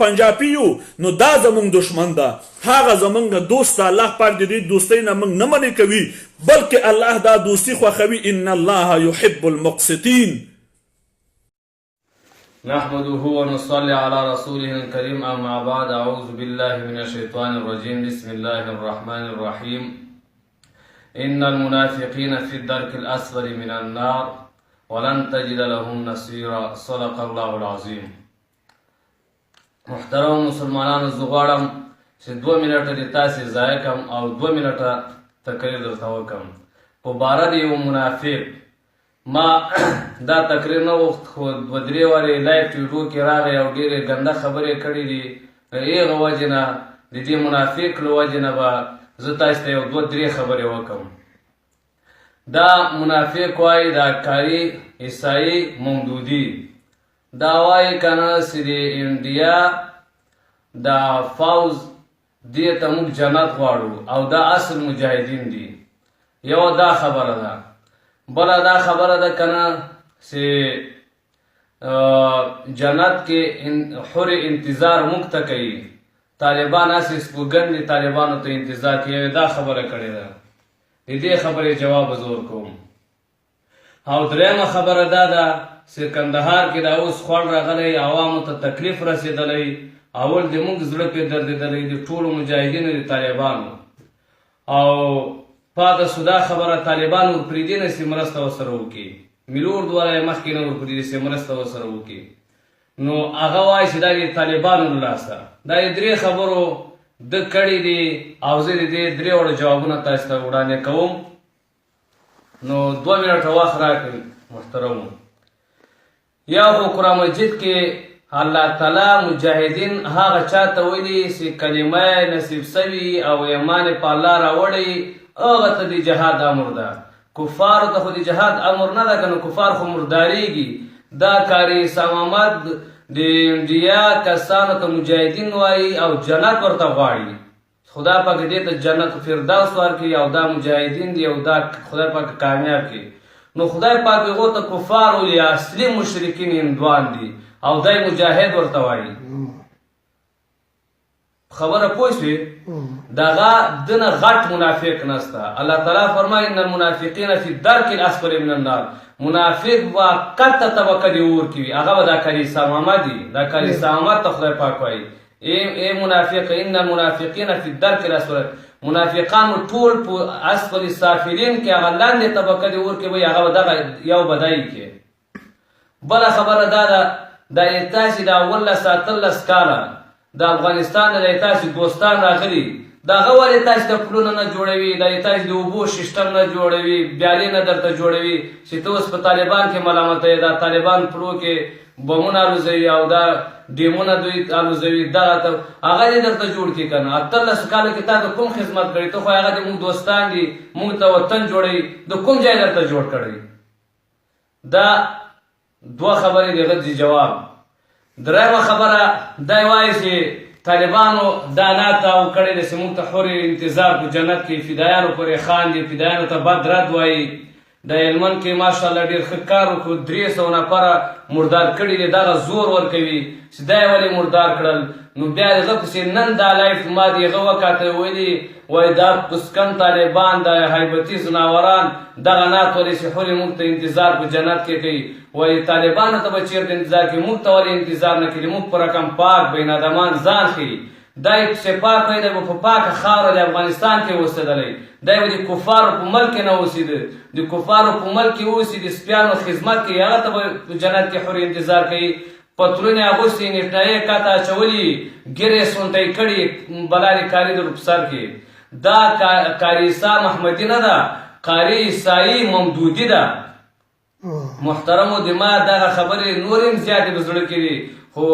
پنجابي یو نو دا زمونږ دشمن ده، هغه زمونږ دوست ده. الله پاک د دې دوستۍ نه موږ نه منې کوي، بلکې الله دا دوستي خوښوي. ان الله يحب المقسطين. نحمده ونصلي على رسوله الكريم. اما بعد، اعوذ بالله من الشيطان الرجيم. بسم الله الرحمن الرحيم. ان المنافقين في الدرك الاسفل من النار ولن تجد لهم نصيرا. صدق الله العظيم. محترم مسلمانانو، زه غواړم چې 2 منټه د تاسې ضایع کړم او 2 منټه تقریر درته وکړم په باره د یو منافق. ما دا تقریر نه وخت خو 2-3 وارې لایف ویډیو کې راغی او ډېرې ګنده خبرې کړې دي. د هغه وجې نه د دې منافق له وجې نه به زه تاسو ته یو 2-3 خبرې وکړم. دا منافق وایي دا کاري عیسائی ممدودي دا وایي کنه چې د انډیا دا فوز دې ته موږ جنت غواړو او دا اصل مجاهدین دي. یو دا خبره ده. بله دا خبره ده کنه چې جنت کې حر انتظار موږ ته کوي. طالبان هسې سپوږن دي، طالبانو ته انتظار کوي. دا خبره کړې ده. د دې خبرې جواب زور کوم. او درېیمه خبره دا ده چې کندهار کې دا اوس خوړ راغلی، عوامو ته تکلیف رسېدلی. اول د موږ زړه پې دردېدلی د ټولو مجاهدینو د طالبانو. او پاته سو دا خبره طالبان ورپرېږدي نه چې مرسته ورسره وکړي. ملي اردو والا یې مخکې نه ورپرېږدي چې مرسته ورسره وکړي. نو هغه وایي چې دا د طالبانو له لاسه. دا د 3 خبرو ده کړي دي او زه د دې 3 وړو جوابونه تاسو ته وړاندې کوم. نو 2 منټه وخت راکړئ محترمو. یا خو قرآن مجید کې الله تعالی مجاهدین هغه چاته ویلي چې کلمه نصیب سوي او ایمان په الله راوړی، هغه ته د جهاد امر ده. کفارو ته خو د جهاد امر نه ده، که نو کفار خو مرداریږي. دا کاري سامامد د انډیا کسانو ته مجاهدین وایي او جنت ورته غواړي. خدا پاک دې ته جنت فردوس ورکړي او دا مجاهدین دي او دا خدای پاک کامیاب کړي. نو خدای پاک هغو ته کفار ویلي، اصلي مشرکین هندوان دي او دای مجاهد ورته وایي. خبره پوه شوې؟ دغه دنه غټ منافق نسته. الله تعالی فرمایي ان المنافقین فی الدرک الاسفل من النار. منافق به کته طبقه د اور کې وي. هغه به دا کلیسا محمد دي. دا کلیسا محمد ته خدای پاک وایي ای منافق ان المنافقین فی الدرک الاسفل. منافقانو ټول په اسفل السافلین کې هغه لاندې طبقه د اور کې وي. هغه به دغه یو بدایي کې. بله خبره دا ده دا تاسې د 18 کاله د افغانستان د تاسې دوستان راغلي، د هغه ولې تاسې د پلونه نه جوړوي، د تاسې د اوبو سیسټم نه جوړوي، بیالې نه درته جوړوي چې ته اوس په طالبان کې ملامته یې. دا طالبان پلو کې بمونه الوزوي او دا ډیمونه دوی الوزوي. دغه هغه دې درته جوړ کړي که نه. 18 کاله کې تا د کوم خدمت کړی؟ ته خو هغه د موږ دوستان دي، موږ ته وطن جوړوي. د کوم ځای درته جوړ کړی؟ دا 2 خبرې د غږ جواب. درېیمه خبره دی وایي چې طالبانو دا ناته وکړې ده چې موږ ته حر انتظار په جنت کې فدایانو پورې خاندي، فدایانو ته بد رد وایي. د هلمند کې ماشاءالله ډېر ښه کار وکړو، 300 نفره مردار کړي دي. دغه زور ورکوي چې دا یې ولې مردار کړل. نو بیا د هغه پسې نن دا لایف ما د هغه وکاته ویلي وایي دا پسکن طالبان د حیبتي ځناوران دغه نعت ولې چې حر موږ ته انتظار په جنت کې کوي. وایي طالبانو ته به چېرته انتظار کوي، موږ ته ولې انتظار نه کوي؟ موږ په رقم پاک بین ادمان ځان ښیي. دا چې پاک وایي دی به په پاکه خاوره د افغانستان کې اوسېدلی. دی به د کفارو په ملک کې نه اوسېده، د کفارو په ملک کې اوسي، د سپیانو خدمت کوي. هغه ته به په جنت کې حر انتظار کوي. پتلونې اغوستې، نیټنایې کاته اچولي، ګیرې سونټۍ کړي، بلارې کاري در په سر کې. دا کاریسا محمدي نه ده، قاري عیسائی ممدودي ده. محترمو د ما دغه خبرې نور هم زیاتې په زړه کې دي، خو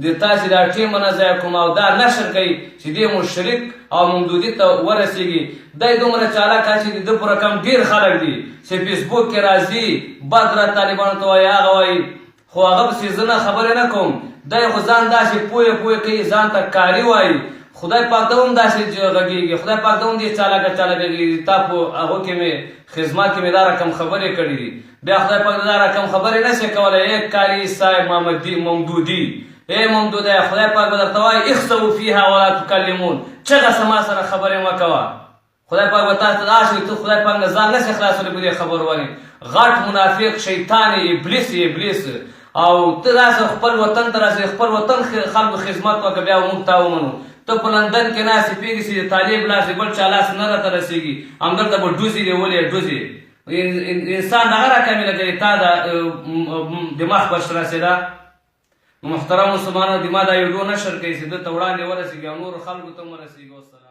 د تاسې دا ټیم نه ضایع کوم او دا نشر کوي چې دې مشرک او ممدودي ته ورسېږي. دی دومره چالاک چې د ده په رقم ډېر خلک دي چې فیسبوک کې راځي بد رد طالبانو ته وایي، هغه وایي. خو هغه پسې زه نه خبرې نه کوم. دی خو ځان داسې پوهه کوي، ځان ته کاري وایي. خدای پاک ته هم داسې غږېږي، خدای پاک ته هم دې چالاکه غږېږي. تا په هغو کې مې خدمت کې مې دا رقم خبرې کړي دي. بیا خدای پاک دا رقم خبرې نه شي کولی. یک کاري صاحب ممدودي اے ممدوده خدای پاک به درته وایي اخسئوا فیها ولا تکلمون چغه سما سره خبرې مه کوه. خدای پاک به تاسو ته دا شوي ته خدای پاک نه ځان نسې خلاصولی په دې خبرو باندې. غټ منافق شیطان ابلیس او ته داسې خپل وطن ته راسې خپل وطن خلکو خدمت وکړه بیا موږ تا ومنو. ته په لندن کې ناستې پوهېږې چې د طالب لاس بل چا لاس نه راته رسېږي همدلته به ډوزې دې ولې ډوزې انسان دغه راکمې لګوي تا د دماغ بش راسېده. محترم مسلمانانو دما دا ویډیو نشر کوي چې ده ته وړاندې ورسېږي او نورو خلکو ته هم ورسېږي. والسلام.